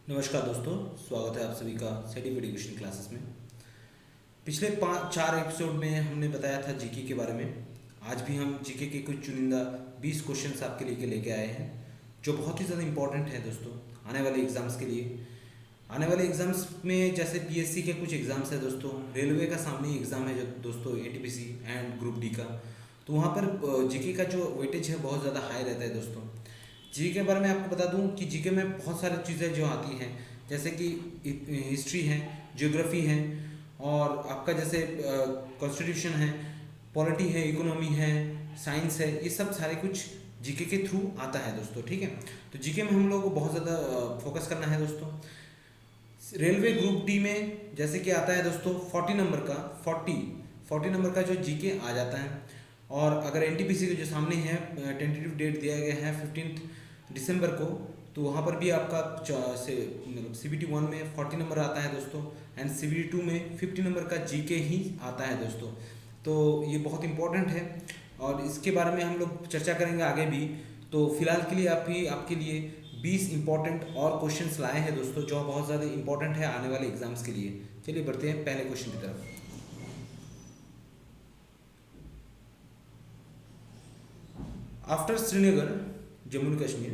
नमस्कार दोस्तों, स्वागत है आप सभी का सर्टिफिकेट एजुकेशन क्लासेस में। पिछले 4 एपिसोड में हमने बताया था जीके के बारे में। आज भी हम जीके के कुछ चुनिंदा 20 क्वेश्चंस आपके लिए लेके आए हैं, जो बहुत ही ज़्यादा इंपॉर्टेंट है दोस्तों आने वाले एग्ज़ाम्स के लिए। आने वाले एग्ज़ाम्स में जैसे पीएससी के कुछ एग्ज़ाम्स है दोस्तों, रेलवे का सामने एग्ज़ाम है जो दोस्तों एनटीपीसी एंड ग्रुप डी का, तो वहाँ पर जीके का जो वेटेज है बहुत ज़्यादा हाई रहता है दोस्तों। जीके के बारे में आपको बता दूं कि जीके में बहुत सारी चीज़ें जो आती हैं, जैसे कि हिस्ट्री है, ज्योग्राफी है, और आपका जैसे कॉन्स्टिट्यूशन है, पॉलिटी है, इकोनॉमी है, साइंस है, ये सब सारे कुछ जीके के थ्रू आता है दोस्तों। ठीक है, तो जीके में हम लोग को बहुत ज़्यादा फोकस करना है दोस्तों। रेलवे ग्रुप डी में जैसे कि आता है दोस्तों 40 नंबर का जो जीके आ जाता है। और अगर एनटीपीसी के जो सामने है टेंटेटिव डेट दिया गया है 15 दिसंबर को, तो वहाँ पर भी आपका CBT 1 में 40 नंबर आता है दोस्तों, एंड CBT 2 में 50 नंबर का जीके ही आता है दोस्तों। तो ये बहुत इंपॉर्टेंट है और इसके बारे में हम लोग चर्चा करेंगे आगे भी। तो फिलहाल के लिए आपके लिए 20 इंपॉर्टेंट और क्वेश्चंस लाए हैं दोस्तों, जो बहुत ज़्यादा इंपॉर्टेंट है आने वाले एग्जाम्स के लिए। चलिए बढ़ते हैं पहले क्वेश्चन की तरफ। After Srinagar, Jammu and Kashmir,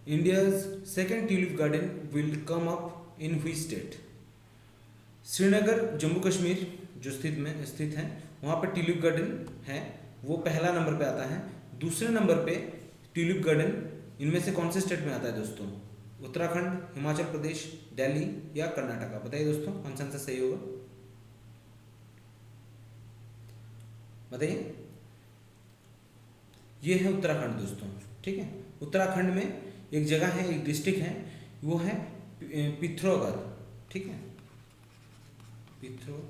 India's second tulip garden will come up in which state? Srinagar Jammu Kashmir जो स्थित है, वहाँ पर ट्यूलिप गार्डन है, वो पहला नंबर पे आता है। दूसरे नंबर पे ट्यूलिप गार्डन इनमें से कौन से स्टेट में आता है दोस्तों? उत्तराखंड, हिमाचल प्रदेश, दिल्ली या कर्नाटका? बताइए दोस्तों कौन सा आंसर सही होगा, बताइए। ये है उत्तराखंड दोस्तों। ठीक है, उत्तराखंड में एक जगह है, एक डिस्ट्रिक्ट है, वो है पिथौरागढ़। ठीक है, पिथौरागढ़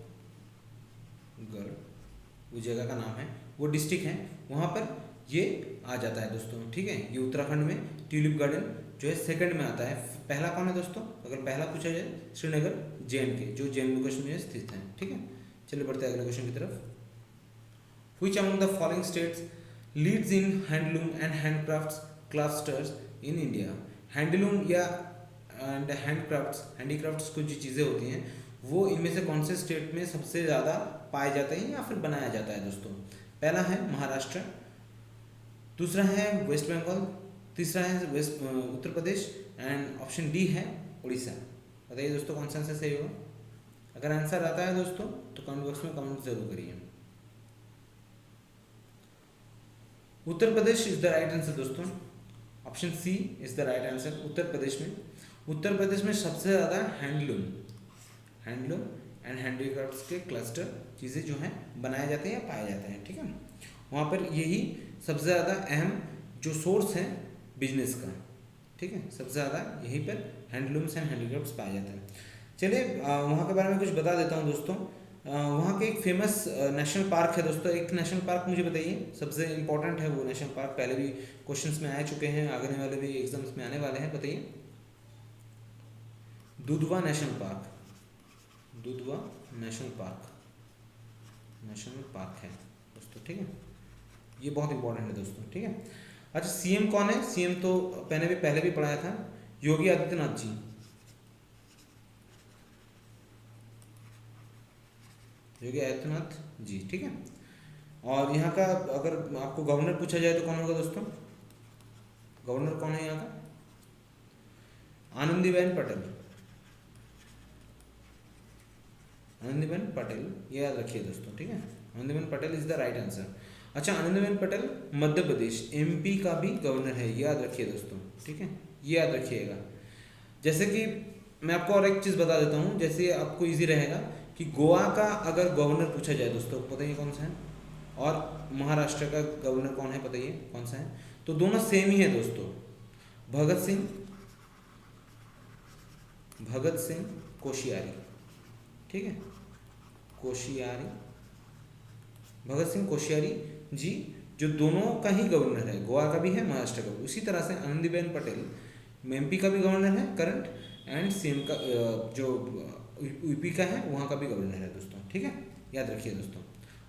वो जगह का नाम है, वो डिस्ट्रिक्ट है, वहाँ पर ये आ जाता है दोस्तों। ठीक है, ये उत्तराखंड में ट्यूलिप गार्डन जो है सेकंड में आता है। पहला कौन है दोस्तों? अगर पहला पूछा जाए, श्रीनगर JNK जो जम्मू कश्मीर में स्थित है। ठीक है, चलिए बढ़ते हैं अगले क्वेश्चन की तरफ। Which among the following states leads in handloom and handcrafts clusters in India? Handloom या एंड हैंडीक्राफ्ट्स कुछ जो चीज़ें होती हैं, वो इनमें से कौन से स्टेट में सबसे ज़्यादा पाए जाते हैं या फिर बनाया जाता है दोस्तों? पहला है महाराष्ट्र, दूसरा है वेस्ट बंगाल, तीसरा है Uttar Pradesh, and option D है उड़ीसा। बताइए दोस्तों कौन सा आंसर सही होगा? अगर आंसर आता है दोस्तों तो कमेंट बॉक्स में कमेंट जरूर करिए। Uttar Pradesh is the right answer दोस्तों। Option C is the right answer. Uttar Pradesh में सबसे ज़्यादा हैंडलूम एंड हैंडीक्राफ्ट्स के क्लस्टर चीज़ें जो हैं बनाए जाते हैं या पाए जाते हैं। ठीक है, वहाँ पर यही सबसे ज़्यादा अहम जो सोर्स है बिजनेस का। ठीक है, सबसे ज़्यादा यहीं पर हैंडलूम्स एंड हैंडीक्राफ्ट्स पाए जाते हैं। चलिए वहाँ के बारे में कुछ बता देता हूँ दोस्तों। वहाँ के एक फेमस नेशनल पार्क है दोस्तों। एक नेशनल पार्क मुझे बताइए, सबसे इम्पोर्टेंट है वो नेशनल पार्क, पहले भी क्वेश्चंस में आ चुके हैं, आने वाले भी एग्जाम्स में आने वाले हैं। बताइए। दुधवा नेशनल पार्क है दोस्तों। ठीक है, ये बहुत इंपॉर्टेंट है दोस्तों। ठीक है, अच्छा CM कौन है? CM तो पहले भी पढ़ाया था, योगी आदित्यनाथ जी। योगी आदित्यनाथ जी। ठीक है, और यहाँ का अगर आपको गवर्नर पूछा जाए तो कौन होगा दोस्तों? गवर्नर कौन है यहाँ का? आनंदीबेन पटेल, ये याद रखिए दोस्तों। ठीक है, Anandiben Patel is the right answer. अच्छा, आनंदीबेन पटेल मध्य प्रदेश MP का भी गवर्नर है, ये याद रखिए दोस्तों। ठीक है, ये याद रखिएगा। जैसे कि मैं आपको और एक चीज़ बता देता हूँ, जैसे आपको ईजी रहेगा कि गोवा का अगर गवर्नर पूछा जाए दोस्तों, बताइए कौन सा है, और महाराष्ट्र का गवर्नर कौन है, बताइए कौन सा है? तो दोनों सेम ही है दोस्तों, भगत सिंह कोश्यारी। ठीक है, भगत सिंह कोश्यारी जी, जो दोनों का ही गवर्नर है, गोवा का भी है, महाराष्ट्र का भी। उसी तरह से आनंदीबेन पटेल MP का भी गवर्नर है करंट, एंड CM का जो UP का है वहाँ का भी गवर्नर है दोस्तों। ठीक है, याद रखिए दोस्तों।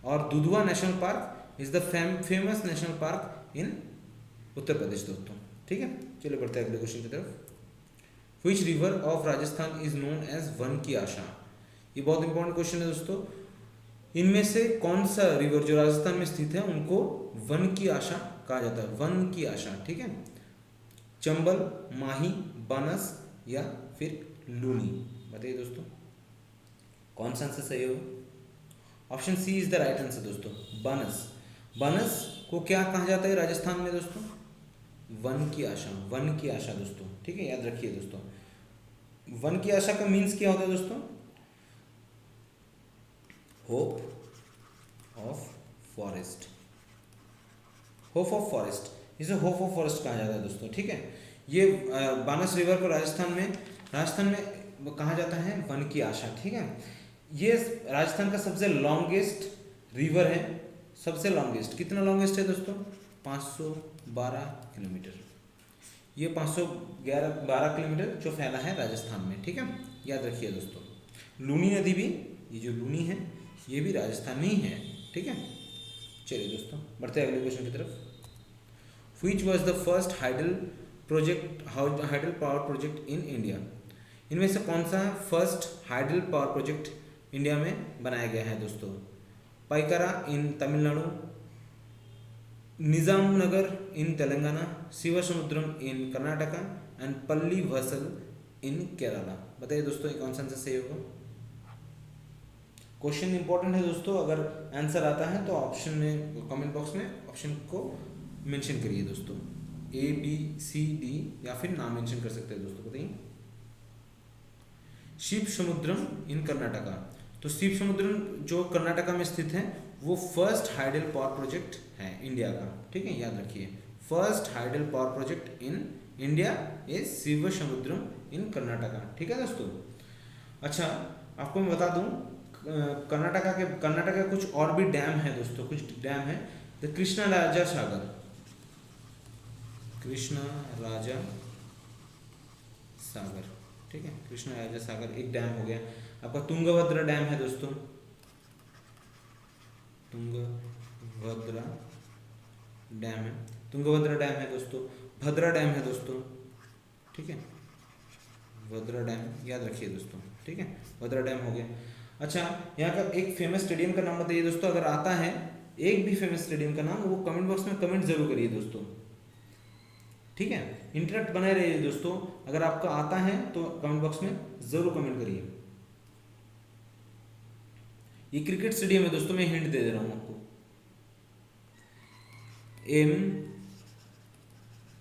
और Dudhwa national park is the famous national park in Uttar Pradesh दोस्तों। ठीक है, चलिए बढ़ते हैं अगले क्वेश्चन की तरफ। Which river of Rajasthan is known as वन की आशा। ये बहुत इंपॉर्टेंट क्वेश्चन है दोस्तों। इनमें से कौन सा रिवर जो राजस्थान में स्थित है उनको वन की आशा कहा जाता है, वन की आशा, ठीक है। चंबल, माही, बानस या फिर लूनी, बताइए दोस्तों कौन सा आंसर सही होगा। Option C is the right answer दोस्तों, बानस। बानस को क्या कहा जाता है राजस्थान में दोस्तों, वन की आशा, वन की आशा दोस्तों, ठीक है, याद रखिए दोस्तों। वन की आशा का मीन्स क्या होता है दोस्तों, hope of forest, hope of forest, इसे होप ऑफ फॉरेस्ट कहा जाता है दोस्तों, ठीक है। ये बानस रिवर को राजस्थान में कहा जाता है वन की आशा, ठीक है। ये राजस्थान का सबसे लॉन्गेस्ट रिवर है, सबसे लॉन्गेस्ट, कितना लॉन्गेस्ट है दोस्तों, 512 किलोमीटर। ये 512 किलोमीटर जो फैला है राजस्थान में, ठीक है, याद रखिए दोस्तों। लूनी नदी भी, ये जो लूनी है ये भी राजस्थान में ही है, ठीक है। चलिए दोस्तों बढ़ते हैं अगले क्वेश्चन की तरफ। Which was the first hydel power project in India. इनमें से कौन सा first hydel power project India में बनाया गया है दोस्तों। पाइकारा इन तमिलनाडु, निजामनगर इन तेलंगाना, शिवसमुद्रम इन कर्नाटका एंड पल्ली वसल इन केरला। बताइए दोस्तों ये कौन सा आंसर सही होगा। क्वेश्चन इंपॉर्टेंट है दोस्तों, अगर आंसर आता है तो ऑप्शन में, कमेंट बॉक्स में ऑप्शन को मेंशन करिए दोस्तों, ए बी सी डी या फिर नाम मेंशन कर सकते हैं दोस्तों। बताइए शिव समुद्रम इन कर्नाटका, तो शिव समुद्रम जो कर्नाटका में स्थित है वो फर्स्ट हाइडल पावर प्रोजेक्ट है इंडिया का, ठीक है, याद रखिए। First hydel power project in India is Shiv Samudram in Karnataka, ठीक है दोस्तों। अच्छा आपको मैं बता दूं कर्नाटका के कुछ और भी डैम है दोस्तों, कुछ डैम है। द कृष्णा राजा सागर, कृष्णा राजा सागर, ठीक है, कृष्णा राजा सागर एक डैम हो गया। आपका तुंगभद्रा डैम है दोस्तों, तुंगभद्रा डैम है, तुंगभद्रा डैम है दोस्तों। भद्रा डैम है दोस्तों, ठीक है, भद्रा डैम याद रखिए दोस्तों, ठीक है, भद्रा डैम हो गया। अच्छा यहाँ का एक फेमस स्टेडियम का नाम बताइए दोस्तों, अगर आता है एक भी फेमस स्टेडियम का नाम, वो कमेंट बॉक्स में कमेंट जरूर करिए दोस्तों, ठीक है। इंटरेक्ट बनाए रहिए दोस्तों, अगर आपका आता है तो कमेंट बॉक्स में जरूर कमेंट करिए। ये क्रिकेट स्टेडियम है दोस्तों, मैं हिंट दे रहा हूं आपको, एम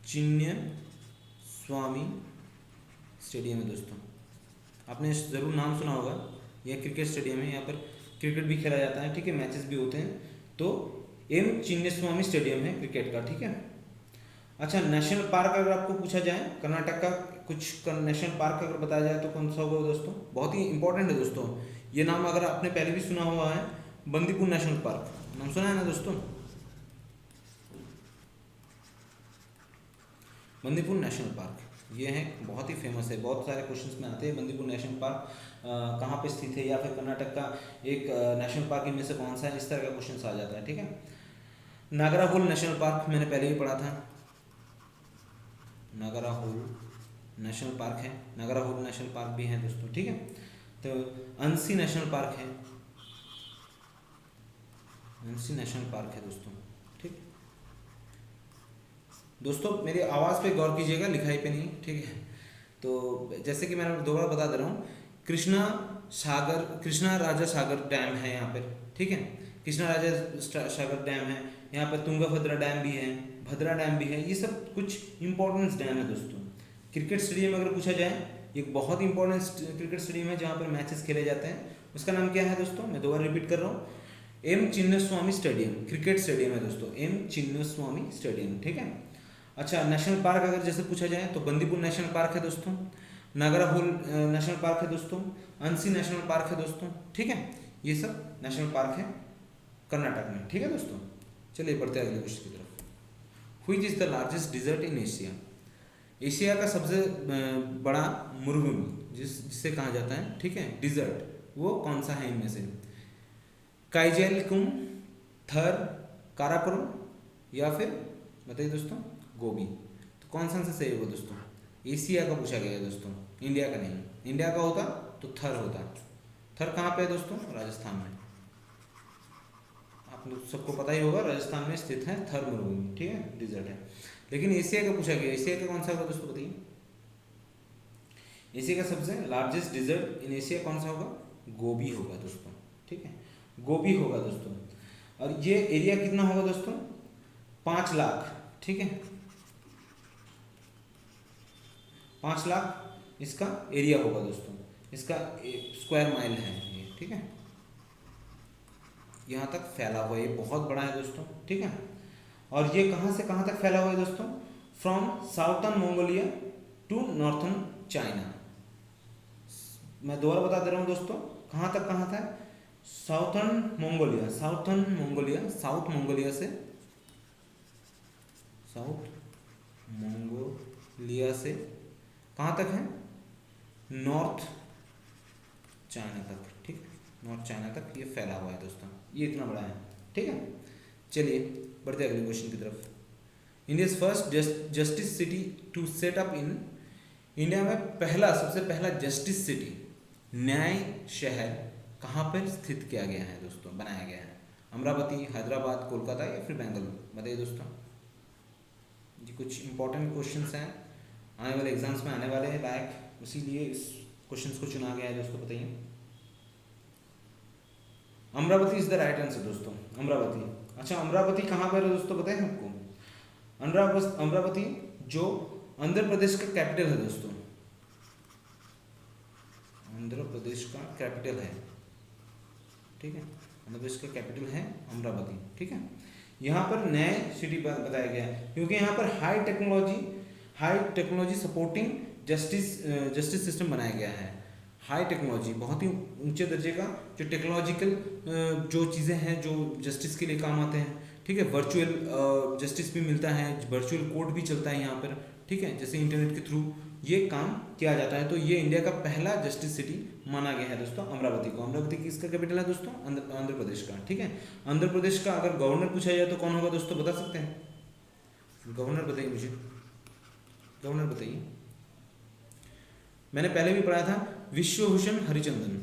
चिन्य स्वामी स्टेडियम है दोस्तों, आपने जरूर नाम सुना होगा। यह क्रिकेट स्टेडियम है, यहाँ पर क्रिकेट भी खेला जाता है, ठीक है, मैचेस भी होते हैं। तो एम चिन्नस्वामी स्टेडियम है क्रिकेट का, ठीक है। अच्छा नेशनल पार्क अगर आपको पूछा जाए कर्नाटक का कुछ नेशनल पार्क अगर बताया जाए तो कौन सा होगा दोस्तों, बहुत ही इंपॉर्टेंट है दोस्तों ये नाम, अगर आपने पहले भी सुना हुआ है, बंदीपुर नेशनल पार्क, नाम सुना है ना दोस्तों, बंदीपुर नेशनल पार्क ये है, बहुत ही फेमस है, बहुत सारे क्वेश्चंस में आते हैं। बंदीपुर नेशनल पार्क कहाँ पे स्थित है, या फिर कर्नाटक का एक नेशनल पार्क इनमें से कौन सा है, इस तरह का क्वेश्चन आ जाता है, ठीक है। नागराहोल नेशनल पार्क मैंने पहले ही पढ़ा था, नागराहोल नेशनल पार्क है, नागराहोल नेशनल पार्क भी है दोस्तों, ठीक है। तो अंसी नेशनल पार्क है, अंसी नेशनल पार्क है दोस्तों, ठीक। दोस्तों मेरी आवाज़ पे गौर कीजिएगा, लिखाई पे नहीं, ठीक है। तो जैसे कि मैंने दोबारा बता दे रहा हूँ, कृष्णा राजा सागर डैम है यहाँ पर, ठीक है, कृष्णा राजा सागर डैम है, यहाँ पर तुंगभद्रा डैम भी है, भद्रा डैम भी है, ये सब कुछ इंपॉर्टेंट डैम है दोस्तों। क्रिकेट स्टेडियम अगर पूछा जाए, एक बहुत इंपॉर्टेंट क्रिकेट स्टेडियम है जहाँ पर मैचेस खेले जाते हैं, उसका नाम क्या है दोस्तों, मैं दोबारा रिपीट कर रहा हूँ, M Chinnaswamy stadium cricket stadium है दोस्तों, एम चिन्नस्वामी स्टेडियम, ठीक है। अच्छा नेशनल पार्क अगर जैसे पूछा जाए तो बंदीपुर नेशनल पार्क है दोस्तों, नागराहोल नेशनल पार्क है दोस्तों, अंसी नेशनल पार्क है दोस्तों, ठीक है, ये सब नेशनल पार्क है कर्नाटक में, ठीक है दोस्तों। चलिए बढ़ते हैं अगले क्वेश्चन की तरफ। Which is the largest desert in Asia. Asia का सबसे बड़ा मरुभूमि जिसे कहा जाता है, ठीक है, डिजर्ट, वो कौन सा है इनमें से, काइजैलकुम, थर, काराकोरम या फिर बताइए दोस्तों गोबी। तो कौन सा आंसर सही होगा दोस्तों, एशिया का पूछा गया है दोस्तों, इंडिया का नहीं। इंडिया का होता तो थर होता। थर कहाँ पे है दोस्तों? राजस्थान में। आप लोग सबको पता ही होगा, राजस्थान में स्थित है थर मरुभूमि, ठीक है, डिजर्ट है। लेकिन एशिया का पूछा गया, एशिया का कौन सा होगा दोस्तों बताइए? एशिया का सबसे लार्जेस्ट डिजर्ट इन एशिया कौन सा होगा? गोबी होगा दोस्तों, ठीक है, गोबी होगा दोस्तों। और ये एरिया कितना होगा दोस्तों? 5 लाख, ठीक है, 5 लाख इसका एरिया होगा दोस्तों। इसका स्क्वायर माइल है ये, ठीक है, यहाँ तक फैला हुआ, ये बहुत बड़ा है दोस्तों, ठीक है। और ये कहाँ से कहाँ तक फैला हुआ है दोस्तों? From southern Mongolia to northern China. मैं दोबारा बता दे रहा हूँ दोस्तों, कहाँ तक कहाँ था? साउथर्न मंगोलिया, साउथ मंगोलिया से, साउथ मंगोलिया से कहाँ तक है? नॉर्थ चाइना तक, ठीक है, नॉर्थ चाइना तक ये फैला हुआ है दोस्तों, ये इतना बड़ा है, ठीक है। चलिए बढ़ते अगले क्वेश्चन की तरफ। India first justice city to set up in, India में पहला, सबसे पहला जस्टिस सिटी, न्याय शहर कहाँ पर स्थित किया गया है दोस्तों, बनाया गया है? अमरावती, हैदराबाद, कोलकाता या फिर बेंगलुरु? बताइए दोस्तों। जी कुछ इंपॉर्टेंट क्वेश्चंस हैं, आने वाले एग्जाम्स में आने वाले हैं लायक, इसीलिए इस क्वेश्चंस को चुना गया है दोस्तों। बताइए। Amravati is the right answer दोस्तों, अमरावती। अच्छा, अमरावती कहाँ पर है दोस्तों, बताएं आपको? अमरावती जो आंध्र प्रदेश का कैपिटल है दोस्तों, आंध्र प्रदेश का कैपिटल है, ठीक है, आंध्र प्रदेश का कैपिटल है अमरावती, ठीक है। यहाँ पर नए सिटी बताया गया है क्योंकि यहाँ पर high technology supporting justice system बनाया गया है। हाई टेक्नोलॉजी, बहुत ही ऊंचे दर्जे का जो टेक्नोलॉजिकल जो चीज़ें हैं जो जस्टिस के लिए काम आते हैं, ठीक है। वर्चुअल जस्टिस भी मिलता है, वर्चुअल कोर्ट भी चलता है यहाँ पर, ठीक है, जैसे इंटरनेट के थ्रू ये काम किया जाता है। तो ये इंडिया का पहला जस्टिस सिटी माना गया है दोस्तों अमरावती को। अमरावती किसका कैपिटल है दोस्तों? आंध्र प्रदेश का, ठीक है। आंध्र प्रदेश का अगर गवर्नर पूछा जाए तो कौन होगा दोस्तों, बता सकते हैं? गवर्नर बताइए मुझे, गवर्नर बताइए। मैंने पहले भी पढ़ा था, विश्वभूषण हरिचंदन,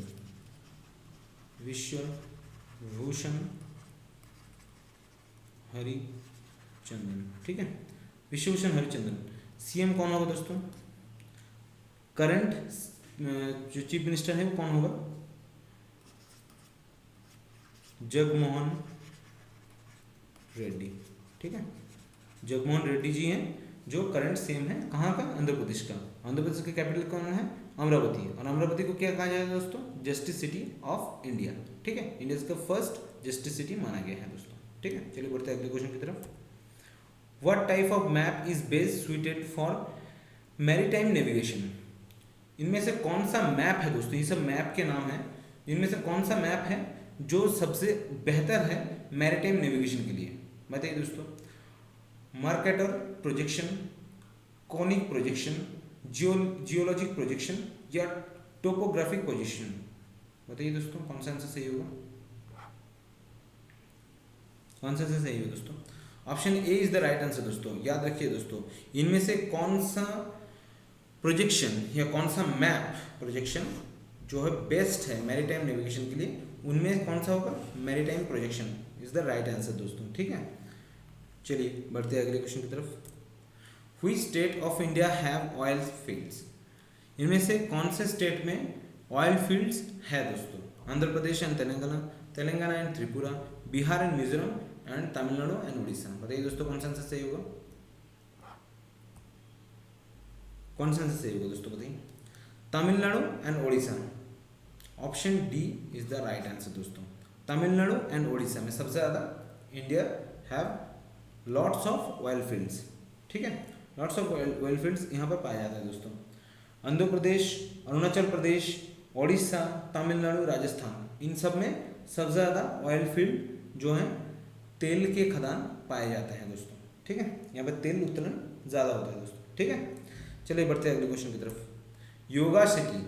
विश्वभूषण हरिचंदन, ठीक है, विश्वभूषण हरिचंदन। सीएम कौन होगा दोस्तों? करंट जो चीफ मिनिस्टर है वो कौन होगा? जगमोहन रेड्डी, ठीक है, जगमोहन रेड्डी जी हैं जो करंट सीएम है, कहाँ का? आंध्र प्रदेश का। आंध्र प्रदेश का कैपिटल कौन है? अमरावती। और अमरावती को क्या कहा जाएगा दोस्तों? जस्टिस सिटी ऑफ इंडिया, ठीक है, इंडिया का फर्स्ट जस्टिस सिटी माना गया है दोस्तों, ठीक है। चलिए बढ़ते हैं अगले क्वेश्चन की तरफ। What type of map is best suited for maritime navigation? इनमें से कौन सा मैप है दोस्तों, ये सब मैप के नाम है, इनमें से कौन सा मैप है जो सबसे बेहतर है मैरीटाइम नेविगेशन के लिए? बताइए दोस्तों। Mercator projection, conic projection, geologic projection या टोपोग्राफिक प्रोजेक्शन? बताइए दोस्तों कौन सा आंसर सही होगा, कौन सा आंसर सही होगा दोस्तों? Option A is the right answer दोस्तों। याद रखिए दोस्तों, इनमें से कौन सा प्रोजेक्शन या कौन सा मैप प्रोजेक्शन जो है बेस्ट है मैरीटाइम नेविगेशन के लिए, उनमें कौन सा होगा? Maritime projection is the right answer दोस्तों, ठीक है। चलिए बढ़ते हैं अगले क्वेश्चन की तरफ। Which state of India have oil fields? इनमें से कौन से स्टेट में ऑयल फील्ड्स है दोस्तों? Andhra Pradesh and Telangana and Tripura, Bihar and Mizoram and Tamil Nadu and Orissa? बताइए दोस्तों कौन सा आंसर सही होगा, कौन सा आंसर सही होगा दोस्तों? बताइए। Tamil Nadu and Orissa, option D is the right answer दोस्तों। तमिलनाडु एंड उड़ीसा में सबसे ज़्यादा India have lots of oil fields, ठीक है, लॉट्स ऑफ ऑयल फील्ड्स यहाँ पर पाया जाता है दोस्तों। आंध्र प्रदेश, अरुणाचल प्रदेश, उड़ीसा, तमिलनाडु, राजस्थान, इन सब में सबसे ज़्यादा ऑयल फील्ड जो है तेल के खदान पाए जाते हैं दोस्तों, ठीक है, यहाँ पर तेल उत्तोलन ज़्यादा होता है दोस्तों, ठीक है। चलिए बढ़ते हैं अगले क्वेश्चन की तरफ। योगा सिटी,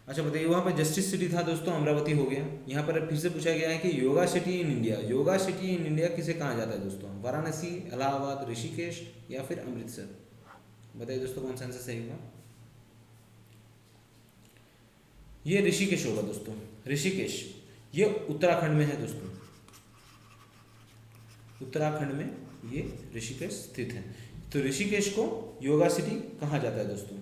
अच्छा बताइए, वहाँ पर जस्टिस सिटी था दोस्तों, अमरावती हो गया। यहाँ पर फिर से पूछा गया है कि yoga city in India, yoga city in India किसे कहा जाता है दोस्तों? वाराणसी, इलाहाबाद, ऋषिकेश या फिर अमृतसर? बताइए दोस्तों कौन सा आंसर सही होगा। ये ऋषिकेश होगा दोस्तों, ऋषिकेश ये उत्तराखंड में है दोस्तों, उत्तराखंड में ये ऋषिकेश स्थित है। तो ऋषिकेश को योगा सिटी कहा जाता है दोस्तों,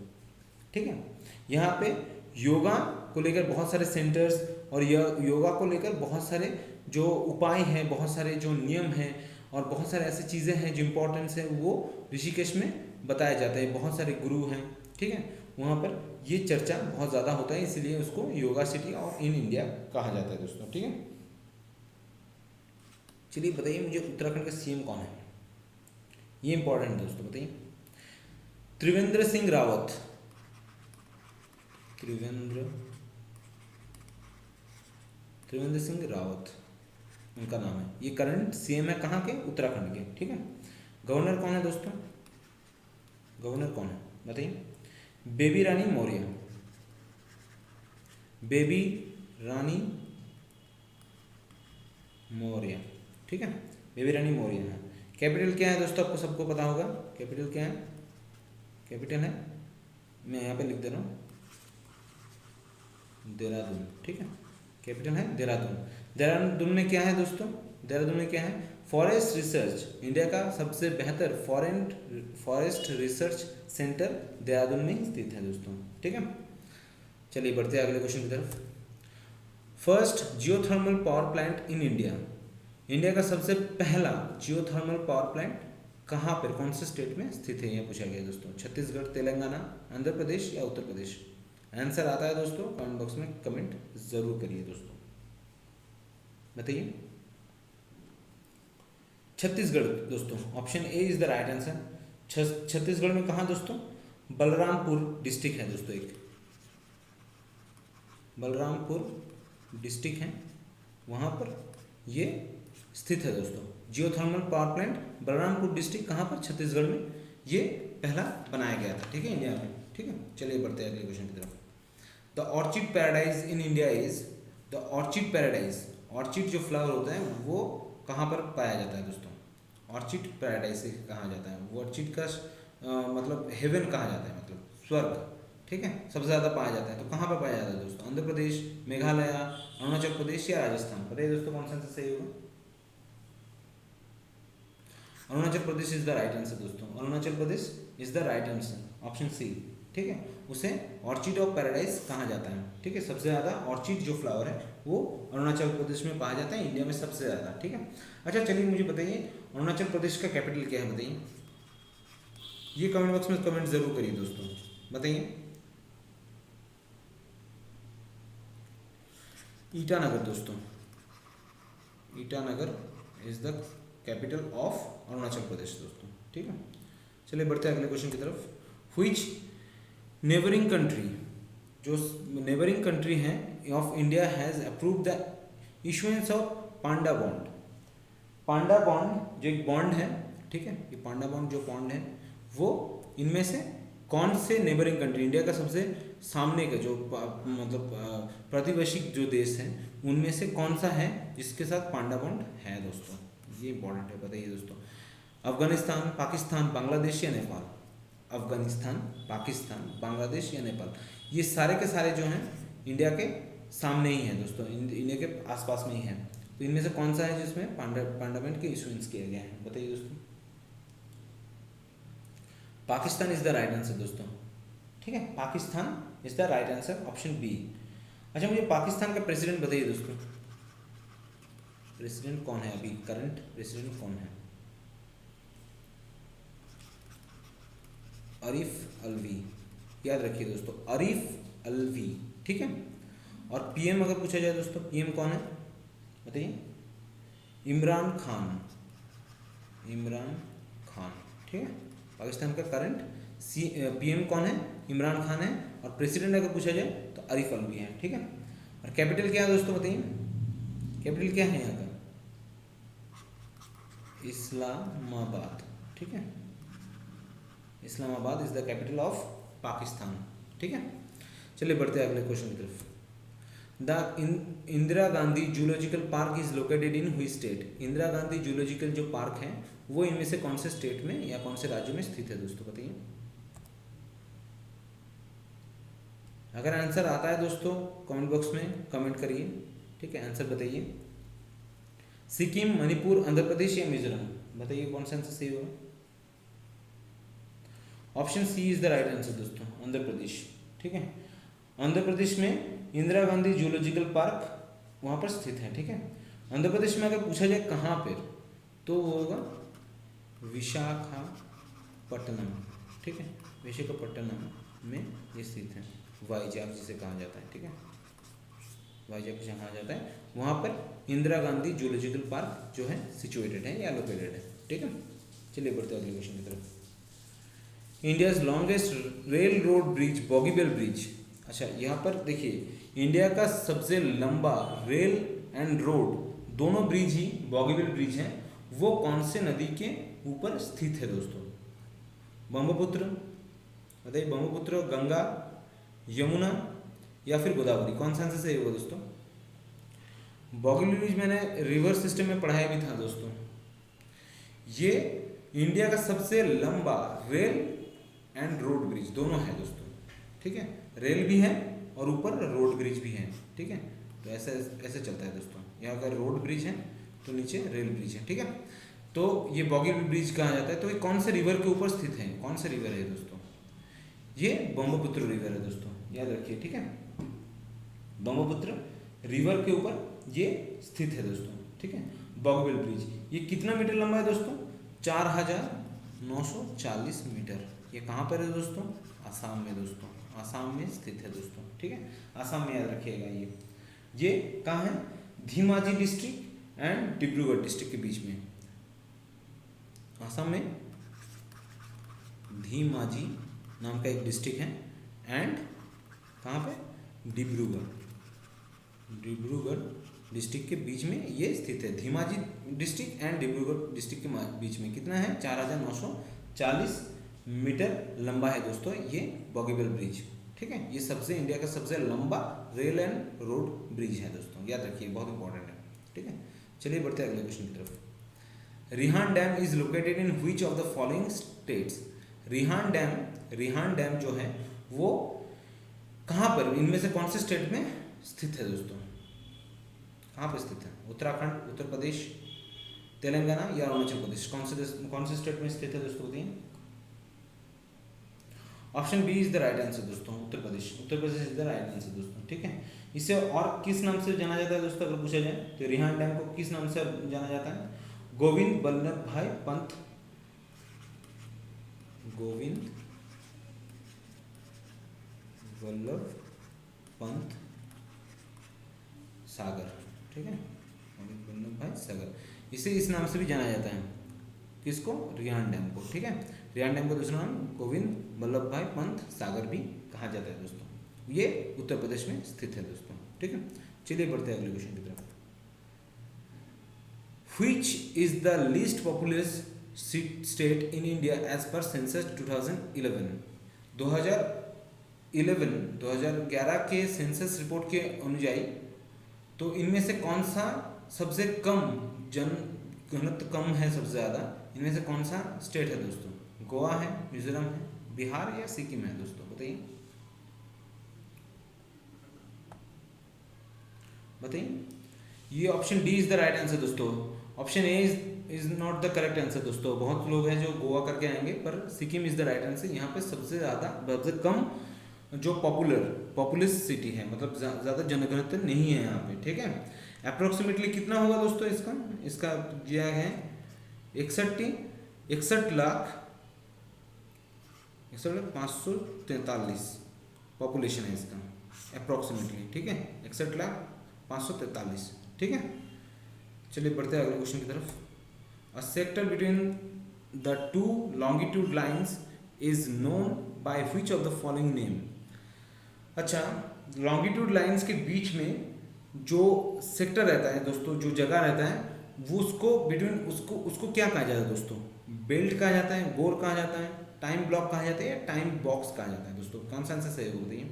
ठीक है। यहाँ पे योगा को लेकर बहुत सारे सेंटर्स और योगा को लेकर बहुत सारे जो उपाय हैं, बहुत सारे जो नियम हैं और बहुत सारे ऐसी चीज़ें हैं जो इम्पोर्टेंस है वो ऋषिकेश में बताया जाता है। बहुत सारे गुरु हैं, ठीक है, वहाँ पर ये चर्चा बहुत ज़्यादा होता है, इसलिए उसको yoga city of in India कहा जाता है दोस्तों, ठीक है। चलिए बताइए मुझे उत्तराखंड का सीएम कौन है, ये इंपॉर्टेंट है दोस्तों, बताइए। त्रिवेंद्र सिंह रावत, त्रिवेंद्र सिंह रावत उनका नाम है। ये करंट सीएम है कहाँ के, उत्तराखंड के, ठीक है। गवर्नर कौन है दोस्तों, गवर्नर कौन है बताइए। बेबी रानी मौर्य, बेबी रानी मौर्य, ठीक है, बेबी रानी मौर्य है। कैपिटल क्या है दोस्तों, आपको सबको पता होगा कैपिटल क्या है, कैपिटल है, मैं यहाँ पे लिख दे रहा हूँ देहरादून, ठीक है, कैपिटल है देहरादून। देहरादून में क्या है दोस्तों, देहरादून में क्या है, फॉरेस्ट रिसर्च, इंडिया का सबसे बेहतर फॉरेस्ट रिसर्च सेंटर देहरादून में स्थित है दोस्तों, ठीक है। चलिए बढ़ते हैं अगले क्वेश्चन की तरफ। First geothermal power plant in India, India का सबसे पहला जियोथर्मल पावर प्लांट कहाँ पर, कौन से स्टेट में स्थित है, यह पूछा गया दोस्तों। छत्तीसगढ़, तेलंगाना, आंध्र प्रदेश या उत्तर प्रदेश। आंसर आता है दोस्तों कमेंट बॉक्स में कमेंट जरूर करिए दोस्तों, बताइए। छत्तीसगढ़ दोस्तों, option A is the right answer. Chhattisgarh में कहाँ दोस्तों, बलरामपुर डिस्ट्रिक्ट है दोस्तों, एक बलरामपुर डिस्ट्रिक्ट है, वहाँ पर ये स्थित है दोस्तों। Geothermal power plant Balrampur district कहाँ पर, छत्तीसगढ़ में ये पहला बनाया गया था, ठीक है, इंडिया में, ठीक है। चलिए बढ़ते हैं अगले क्वेश्चन की तरफ। The orchid paradise in India is, the orchid paradise, orchid जो फ्लावर होता है वो कहाँ पर पाया जाता है दोस्तों, ऑर्चिड पैराडाइज से कहा जाता है, वो ऑर्चिड का मतलब हेवन कहा जाता है, मतलब स्वर्ग, ठीक है, सबसे ज़्यादा पाया जाता है। तो कहाँ पर पाया जाता है दोस्तों, आंध्र प्रदेश, मेघालय, अरुणाचल प्रदेश या राजस्थान। बताइए दोस्तों कौन सा आंसर सही होगा। Arunachal Pradesh is the right answer दोस्तों, Arunachal Pradesh is the right answer, option C, ठीक है। उसे ऑर्चिड ऑफ पैराडाइज कहा जाता है, ठीक है। सबसे ज़्यादा ऑर्चिड जो फ्लावर है वो अरुणाचल प्रदेश में पाया जाता है, इंडिया में सबसे ज़्यादा, ठीक है। अच्छा चलिए मुझे बताइए अरुणाचल प्रदेश का कैपिटल क्या है, बताइए। ये कमेंट बॉक्स में कमेंट जरूर करिए दोस्तों, बताइए। ईटानगर दोस्तों, Itanagar is the capital of Arunachal Pradesh दोस्तों, ठीक है। चलिए बढ़ते हैं अगले क्वेश्चन की तरफ। व्हिच नेबरिंग कंट्री, जो नेबरिंग कंट्री है of India has approve the issuance of Panda bond. Panda bond जो एक बॉन्ड है, ठीक है, ये पांडा बॉन्ड जो बॉन्ड है वो इनमें से कौन से नेबरिंग कंट्री, इंडिया का सबसे सामने का जो मतलब प्रतिवेशी जो देश है उनमें से कौन सा है जिसके साथ पांडा बॉन्ड है दोस्तों, ये इंपॉर्टेंट है, बताइए दोस्तों। अफगानिस्तान, पाकिस्तान, बांग्लादेश या नेपाल। अफगानिस्तान, पाकिस्तान, बांग्लादेश या नेपाल, ये सारे के सारे जो हैं इंडिया के सामने ही हैं दोस्तों, इंडिया के आसपास में ही हैं। तो इनमें से कौन सा है जिसमें पांडा बॉन्ड के इशुएंस किया गया है, बताइए दोस्तों। Pakistan is the right answer दोस्तों, ठीक है, Pakistan is the right answer, option B. अच्छा मुझे पाकिस्तान का प्रेसिडेंट बताइए दोस्तों, प्रेसिडेंट कौन है अभी, करंट प्रेसिडेंट कौन है। आरिफ अलवी, याद रखिए दोस्तों, आरिफ अलवी, ठीक है। और पीएम अगर पूछा जाए दोस्तों, पीएम कौन है बताइए। इमरान खान, इमरान खान, ठीक है। पाकिस्तान का करंट पीएम कौन है, इमरान खान है। और प्रेसिडेंट अगर पूछा जाए तो आरिफ अलवी है, ठीक है। और कैपिटल क्या है दोस्तों बताइए, कैपिटल क्या है यहाँ का, इस्लामाबाद, ठीक है, Islamabad is the capital of Pakistan, ठीक है। चलिए बढ़ते हैं अगले क्वेश्चन की तरफ। The Indira Gandhi zoological park is located in हुई स्टेट। इंदिरा गांधी जूलॉजिकल जो पार्क है वो इनमें से कौन से स्टेट में या कौन से राज्य में स्थित है दोस्तों, बताइए। अगर आंसर आता है दोस्तों कमेंट बॉक्स में कमेंट करिए, ठीक है, आंसर बताइए। सिक्किम, मणिपुर, आंध्र प्रदेश या मिजोरम, बताइए कौन सा आंसर सही होगा। Option C is the right answer दोस्तों, आंध्र प्रदेश, ठीक है। आंध्र प्रदेश में इंदिरा गांधी जूलॉजिकल पार्क वहाँ पर स्थित है, ठीक है। आंध्र प्रदेश में अगर पूछा जाए कहाँ पर, तो वो होगा विशाखापट्टनम, ठीक है, विशाखापट्टनम में ये स्थित है। वाईजैक जिसे कहा जाता है, ठीक है, वाईजैक जिसे कहा जाता है, वहाँ पर इंदिरा गांधी जूलॉजिकल पार्क जो है सिचुएटेड है या लोकेटेड है, ठीक है। चलिए बढ़ते हैं अगले क्वेश्चन की तरफ। India's longest rail road bridge Bogibeel bridge. अच्छा, यहाँ पर देखिए, इंडिया का सबसे लंबा रेल एंड रोड दोनों ब्रिज ही बॉगीबिल ब्रिज हैं, वो कौन से नदी के ऊपर स्थित है दोस्तों। ब्रह्मपुत्र, बताइए, ब्रह्मपुत्र, गंगा, यमुना या फिर गोदावरी, कौन सा आंसर सही होगा दोस्तों। बॉगीबिल ब्रिज मैंने रिवर सिस्टम में पढ़ाया भी था दोस्तों। ये इंडिया का सबसे लंबा रेल एंड रोड ब्रिज दोनों है दोस्तों, ठीक है, रेल भी है और ऊपर रोड ब्रिज भी है, ठीक है। तो ऐसे ऐसे चलता है दोस्तों, यहाँ अगर रोड ब्रिज है तो नीचे रेल ब्रिज है, ठीक है। तो ये बॉगीबिल ब्रिज कहा जाता है। तो ये कौन से रिवर के ऊपर स्थित है, कौन से रिवर है दोस्तों, ये ब्रह्मपुत्र रिवर है दोस्तों, याद रखिए, ठीक है। ब्रह्मपुत्र रिवर के ऊपर ये स्थित है दोस्तों, ठीक है। बॉगीबिल ब्रिज ये कितना मीटर लंबा है दोस्तों, 4940 मीटर। ये कहाँ पर है दोस्तों, आसाम में दोस्तों, आसाम में स्थित है दोस्तों, ठीक है, आसाम में याद रखिएगा। ये कहाँ है, Dhemaji district and Dibrugarh district के बीच में, आसाम में धेमाजी नाम का एक डिस्ट्रिक्ट है एंड कहाँ पे, डिब्रूगढ़ डिस्ट्रिक्ट के बीच में ये स्थित है। Dhemaji district and Dibrugarh district के बीच में कितना है, 4940 मीटर लंबा है दोस्तों ये बॉगीबिल ब्रिज, ठीक है। ये सबसे इंडिया का सबसे लंबा रेल एंड रोड ब्रिज है दोस्तों, याद रखिए, बहुत इंपॉर्टेंट है, ठीक है। चलिए बढ़ते हैं अगले क्वेश्चन की तरफ। Rihan dam is located in which of the following states. Rihan dam जो है वो कहाँ पर, इनमें से कौन से स्टेट में स्थित है दोस्तों, कहाँ पर स्थित है, उत्तराखंड, उत्तर प्रदेश, तेलंगाना या अरुणाचल प्रदेश, कौन से स्टेट में स्थित है दोस्तों, बताइए। Option B is the right answer दोस्तों, Uttar Pradesh is the right answer दोस्तों, ठीक है। इसे और किस नाम से जाना जाता है दोस्तों, अगर पूछा जाए तो रिहान डैम को किस नाम से जाना जाता है, गोविंद बल्लभ भाई पंत सागर, ठीक है, गोविंद बल्लभ भाई सागर, इसे इस नाम से भी जाना जाता है, किसको, रिहान डैम को, ठीक है। रिहान डैम का दूसरा नाम गोविंद बल्लभ भाई पंत सागर भी कहा जाता है दोस्तों। ये उत्तर प्रदेश में स्थित है दोस्तों, ठीक है। चलिए बढ़ते हैं अगले क्वेश्चन की तरफ। Which is the least populous state in India as per census 2011? 2011 के सेंसस रिपोर्ट के अनुଯାयी तो इनमें से कौन सा सबसे कम जनघनत्व कम है, सबसे ज़्यादा, इनमें से कौन सा स्टेट है दोस्तों, गोवा है, मिजोरम है, बिहार या सिक्किम है दोस्तों, बताइए। ये option D is the right answer दोस्तों। Option A is not the correct answer दोस्तों। बहुत लोग हैं जो गोवा करके आएंगे, पर Sikkim is the right answer. यहाँ पे सबसे कम जो पॉपुलस सिटी है, मतलब ज़्यादा जनघनत्व नहीं है यहाँ पे, ठीक है। अप्रोक्सीमेटली कितना होगा दोस्तों इसका दिया है 61,543 पॉपुलेशन है इसका अप्रोक्सीमेटली, ठीक है, 61,543, ठीक है। चलिए बढ़ते हैं अगले क्वेश्चन की तरफ। A sector between the two longitude lines is known by which of the following name. अच्छा, लॉन्गिट्यूड लाइंस के बीच में जो सेक्टर रहता है दोस्तों, जो जगह रहता है, वो उसको क्या कहा जाता है दोस्तों, बेल्ट कहा जाता है, गोर कहा जाता है, टाइम ब्लॉक कहा जाता है या टाइम बॉक्स कहा जाता है दोस्तों। कौन सा आंसर सही होगा बताइए।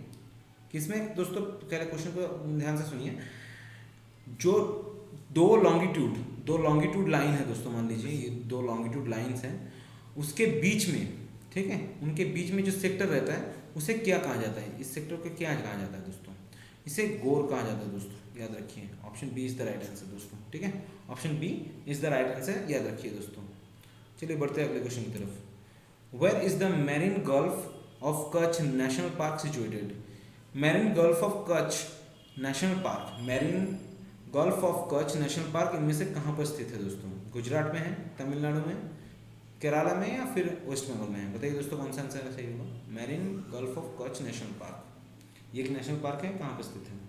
किसमें दोस्तों, पहले क्वेश्चन को ध्यान से सुनिए। जो दो लॉन्गिट्यूड लाइन है दोस्तों, मान लीजिए ये दो लॉन्गिट्यूड लाइंस हैं, उसके बीच में, ठीक है, उनके बीच में जो सेक्टर रहता है उसे क्या कहा जाता है, इस सेक्टर को क्या कहा जाता है दोस्तों, इसे गोर कहा जाता है दोस्तों, याद रखिए। Option B is the right answer दोस्तों, ठीक है, option B is the right answer, याद रखिए दोस्तों। चलिए बढ़ते हैं अगले क्वेश्चन की तरफ। Where is the marine gulf of Kutch national park situated? Marine gulf of Kutch national park, marine gulf of Kutch national park इनमें से कहाँ पर स्थित है दोस्तों? गुजरात में है, तमिलनाडु में, केरला में या फिर वेस्ट बंगाल में है? बताइए दोस्तों कौन सा आंसर सही होगा। Marine gulf of Kutch national park, ये एक नेशनल पार्क है, कहाँ पर स्थित है?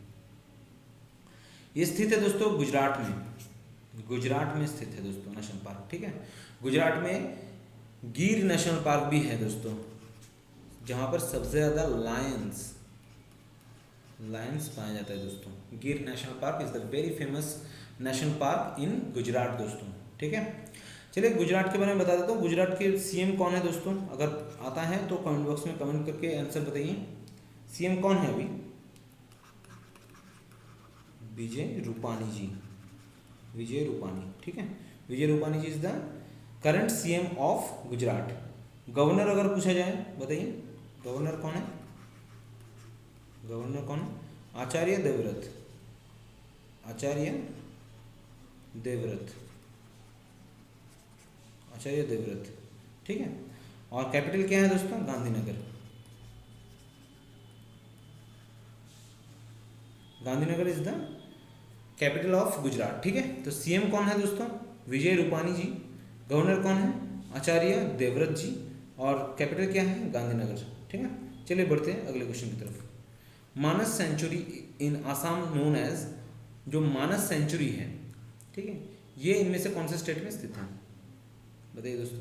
ये स्थित है दोस्तों गुजरात में, गुजरात में स्थित है दोस्तों नेशनल पार्क, ठीक है। गुजरात में गिर नेशनल पार्क भी है दोस्तों, जहाँ पर सबसे ज़्यादा लायंस पाया जाता है दोस्तों। गिर national park is the very famous national park इन गुजरात दोस्तों, ठीक है। चलिए गुजरात के बारे में बता देता हूँ। गुजरात के सीएम कौन है दोस्तों? अगर आता है तो कमेंट बॉक्स में कमेंट करके आंसर बताइए। सीएम कौन है अभी? विजय रूपानी जी, विजय रूपानी, ठीक है। Vijay Rupani ji is the current CM of Gujarat. Governor अगर पूछा जाए बताइए, गवर्नर कौन है? गवर्नर कौन है? आचार्य देवव्रत, आचार्य देवव्रत, आचार्य देवव्रत, ठीक है। और कैपिटल क्या है दोस्तों? Gandhinagar, Gandhinagar is the capital of Gujarat, ठीक है। तो सीएम कौन है दोस्तों? विजय रूपानी जी। गवर्नर कौन है? आचार्य देवव्रत जी। और कैपिटल क्या है? गांधीनगर, ठीक है। चलिए बढ़ते हैं अगले क्वेश्चन की तरफ। मानस सेंचुरी इन आसाम नोन एज, जो मानस सेंचुरी है, ठीक है, ये इनमें से कौन से स्टेट में स्थित है? बताइए दोस्तों,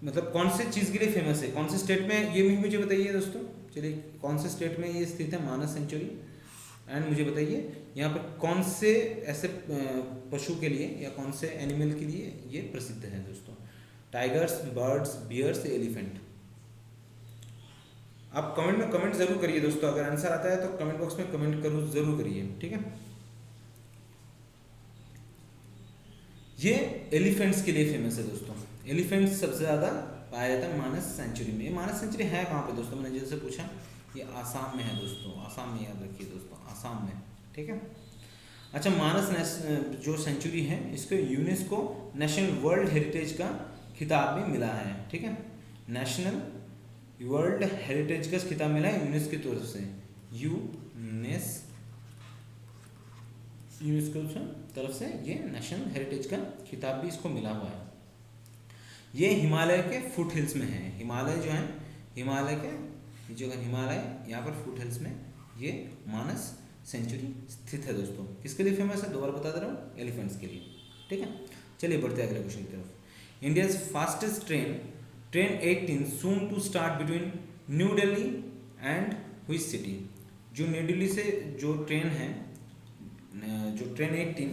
मतलब कौन से चीज़ के लिए फेमस है, कौन से स्टेट में, ये भी मुझे बताइए दोस्तों। चलिए कौन से स्टेट में ये स्थित है मानस सेंचुरी, एंड मुझे बताइए यहाँ पर कौन से ऐसे पशु के लिए या कौन से एनिमल के लिए ये प्रसिद्ध है दोस्तों। Tigers, birds, bears, elephant. आप कमेंट में कमेंट जरूर करिए दोस्तों, अगर आंसर आता है तो कमेंट बॉक्स में कमेंट जरूर करिए, ठीक है। ये एलिफेंट्स के लिए फेमस है दोस्तों। एलिफेंट्स सबसे ज़्यादा पाया जाता है मानस सेंचुरी में। ये मानस सेंचुरी है कहाँ पे दोस्तों? मैंने जैसे पूछा, ये आसाम में है दोस्तों, आसाम में, याद रखिए दोस्तों, आसाम में, ठीक है। अच्छा, मानस जो सेंचुरी है इसको यूनेस्को नेशनल वर्ल्ड हेरिटेज का खिताब भी मिला है, ठीक है। नेशनल वर्ल्ड हेरिटेज का खिताब मिला है यूनेस्को की तरफ से, यूनेस्को की तरफ से ये नेशनल हेरिटेज का खिताब भी इसको मिला हुआ है। ये हिमालय के फुट हिल्स में है। हिमालय जो है, हिमालय के जो हिमालय यहाँ पर फुट हिल्स में ये मानस सेंचुरी स्थित है दोस्तों। किसके लिए फेमस है? दोबारा बता दे रहा हूँ, एलिफेंट्स के लिए, ठीक है। चलिए बढ़ते हैं अगले क्वेश्चन की तरफ। India's fastest train 18 soon to start between new Delhi and which city? जो न्यू दिल्ली से जो ट्रेन है, जो ट्रेन 18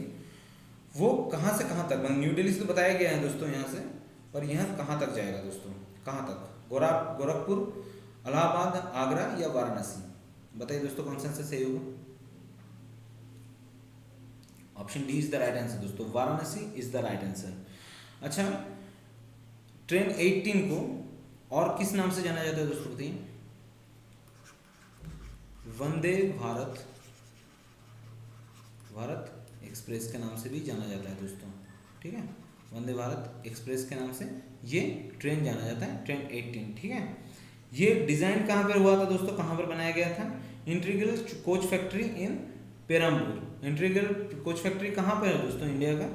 वो कहाँ से कहाँ तक, न्यू दिल्ली से तो बताया गया है दोस्तों यहाँ से, पर यहाँ कहाँ तक जाएगा दोस्तों? कहाँ तक? गोरखपुर, इलाहाबाद, आगरा या वाराणसी? बताइए दोस्तों कौन सा आंसर सही होगा। Option D is the right answer दोस्तों, Varanasi is the right answer. अच्छा, ट्रेन 18 को और किस नाम से जाना जाता है दोस्तों बताइए? वंदे भारत एक्सप्रेस के नाम से भी जाना जाता है दोस्तों, ठीक है। वंदे भारत एक्सप्रेस के नाम से ये ट्रेन जाना जाता है, ट्रेन 18, ठीक है। ये डिज़ाइन कहाँ पर हुआ था दोस्तों, कहाँ पर बनाया गया था? Integral coach factory in Perambur. Integral coach factory कहाँ पर है दोस्तों? इंडिया का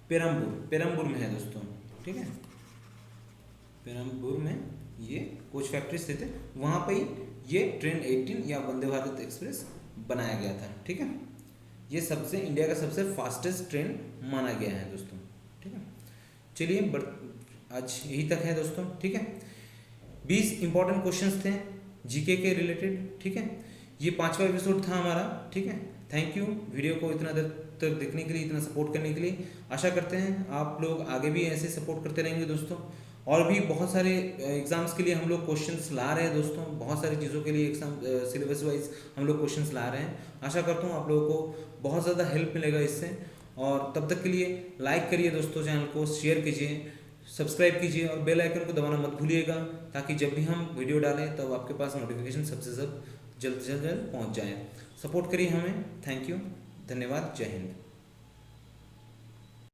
पेरम्बूर में है दोस्तों, ठीक है। पेरम्बूर में ये कोच फैक्ट्री स्थित है, वहाँ पर ही ये ट्रेन 18 या वंदे भारत एक्सप्रेस बनाया गया था, ठीक है। ये सबसे इंडिया का सबसे फास्टेस्ट ट्रेन माना गया है दोस्तों, ठीक है। चलिए आज यही तक है दोस्तों, ठीक है। 20 इंपॉर्टेंट क्वेश्चंस थे जीके के रिलेटेड, ठीक है। ये 5वां एपिसोड था हमारा, ठीक है। थैंक यू वीडियो को इतना देर तक देखने के लिए, इतना सपोर्ट करने के लिए। आशा करते हैं आप लोग आगे भी ऐसे सपोर्ट करते रहेंगे दोस्तों। और भी बहुत सारे एग्ज़ाम्स के लिए हम लोग क्वेश्चंस ला रहे हैं दोस्तों, बहुत सारी चीज़ों के लिए एग्जाम सिलेबस वाइज हम लोग क्वेश्चंस ला रहे हैं। आशा करता हूँ आप लोगों को बहुत ज़्यादा हेल्प मिलेगा इससे। और तब तक के लिए लाइक करिए दोस्तों, चैनल को शेयर कीजिए, सब्सक्राइब कीजिए और बेल आइकन को दबाना मत भूलिएगा, ताकि जब भी हम वीडियो डालें तब आपके पास नोटिफिकेशन सबसे जल्द जल्द पहुंच जाए। सपोर्ट करिए हमें। थैंक यू, धन्यवाद, जय हिंद।